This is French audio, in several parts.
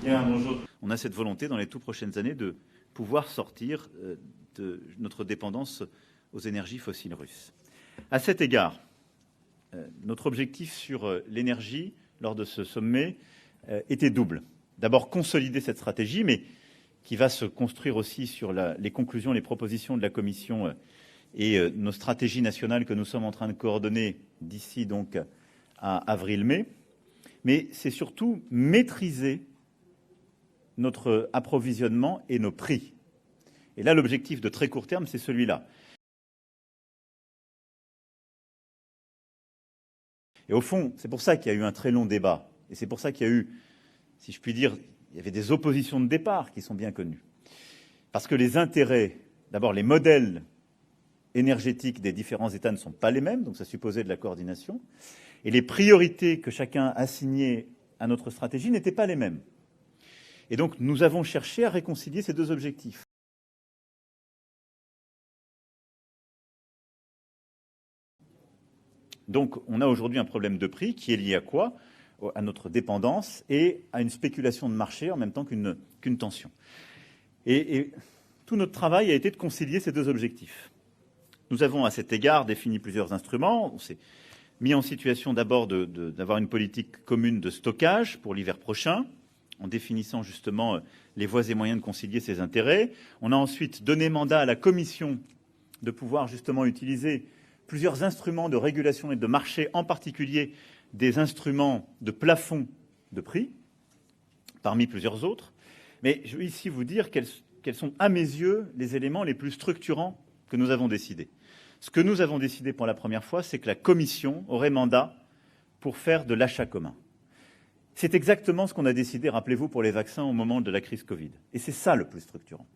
Bien, bonjour. On a cette volonté dans les toutes prochaines années de pouvoir sortir de notre dépendance aux énergies fossiles russes. À cet égard, notre objectif sur l'énergie lors de ce sommet était double. D'abord, consolider cette stratégie, mais qui va se construire aussi sur les conclusions, les propositions de la Commission et nos stratégies nationales que nous sommes en train de coordonner d'ici donc à avril-mai. Mais c'est surtout maîtriser notre approvisionnement et nos prix. Et là, l'objectif de très court terme, c'est celui-là. Et au fond, c'est pour ça qu'il y a eu un très long débat. Et c'est pour ça qu'il y a eu, si je puis dire, il y avait des oppositions de départ qui sont bien connues. Parce que les intérêts, d'abord les modèles énergétiques des différents États ne sont pas les mêmes, donc ça supposait de la coordination. Et les priorités que chacun assignait à notre stratégie n'étaient pas les mêmes. Et donc, nous avons cherché à réconcilier ces deux objectifs. Donc, on a aujourd'hui un problème de prix qui est lié à quoi? À notre dépendance et à une spéculation de marché en même temps qu'une tension. Et tout notre travail a été de concilier ces deux objectifs. Nous avons à cet égard défini plusieurs instruments. On s'est mis en situation d'abord d'avoir une politique commune de stockage pour l'hiver prochain, en définissant justement les voies et moyens de concilier ces intérêts. On a ensuite donné mandat à la Commission de pouvoir justement utiliser plusieurs instruments de régulation et de marché, en particulier des instruments de plafond de prix, parmi plusieurs autres. Mais je veux ici vous dire quels sont, à mes yeux, les éléments les plus structurants que nous avons décidés. Ce que nous avons décidé pour la première fois, c'est que la Commission aurait mandat pour faire de l'achat commun. C'est exactement ce qu'on a décidé, rappelez-vous, pour les vaccins au moment de la crise Covid. Et c'est ça le plus structurant.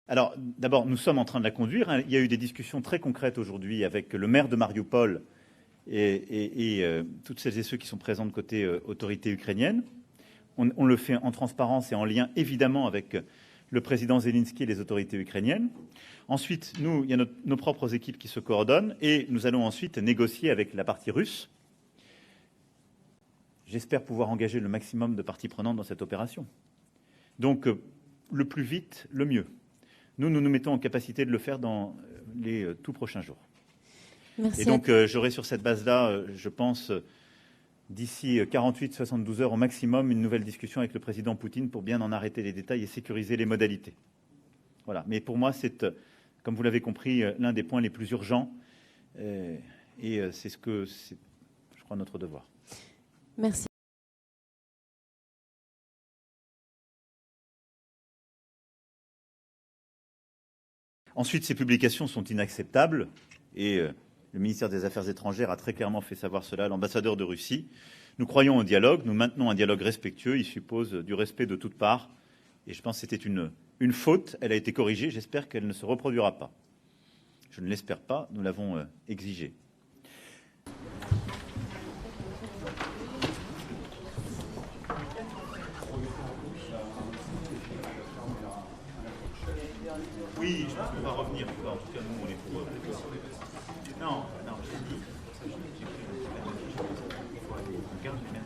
Alors, d'abord, nous sommes en train de la conduire. Il y a eu des discussions très concrètes aujourd'hui avec le maire de Mariupol et toutes celles et ceux qui sont présents de côté autorité ukrainienne. On le fait en transparence et en lien, évidemment, avec le président Zelensky et les autorités ukrainiennes. Ensuite, il y a nos propres équipes qui se coordonnent et nous allons ensuite négocier avec la partie russe. J'espère pouvoir engager le maximum de parties prenantes dans cette opération. Donc, le plus vite, le mieux. Nous nous mettons en capacité de le faire dans les tout prochains jours. Merci. Et donc, j'aurai sur cette base-là, je pense, d'ici 48-72 heures au maximum, une nouvelle discussion avec le président Poutine pour bien en arrêter les détails et sécuriser les modalités. Voilà. Mais pour moi, c'est, comme vous l'avez compris, l'un des points les plus urgents. Et c'est ce que c'est, je crois, notre devoir. Merci. Ensuite, ces publications sont inacceptables et le ministère des Affaires étrangères a très clairement fait savoir cela à l'ambassadeur de Russie. Nous croyons au dialogue, nous maintenons un dialogue respectueux, il suppose du respect de toutes parts. Et je pense que c'était une faute, elle a été corrigée, j'espère qu'elle ne se reproduira pas. Je ne l'espère pas, nous l'avons exigé. Oui, je pense qu'on va revenir. En tout cas, nous, on est pour... Non, je l'ai dit. Ça, j'ai pris le... Il faut aller au 15, mais même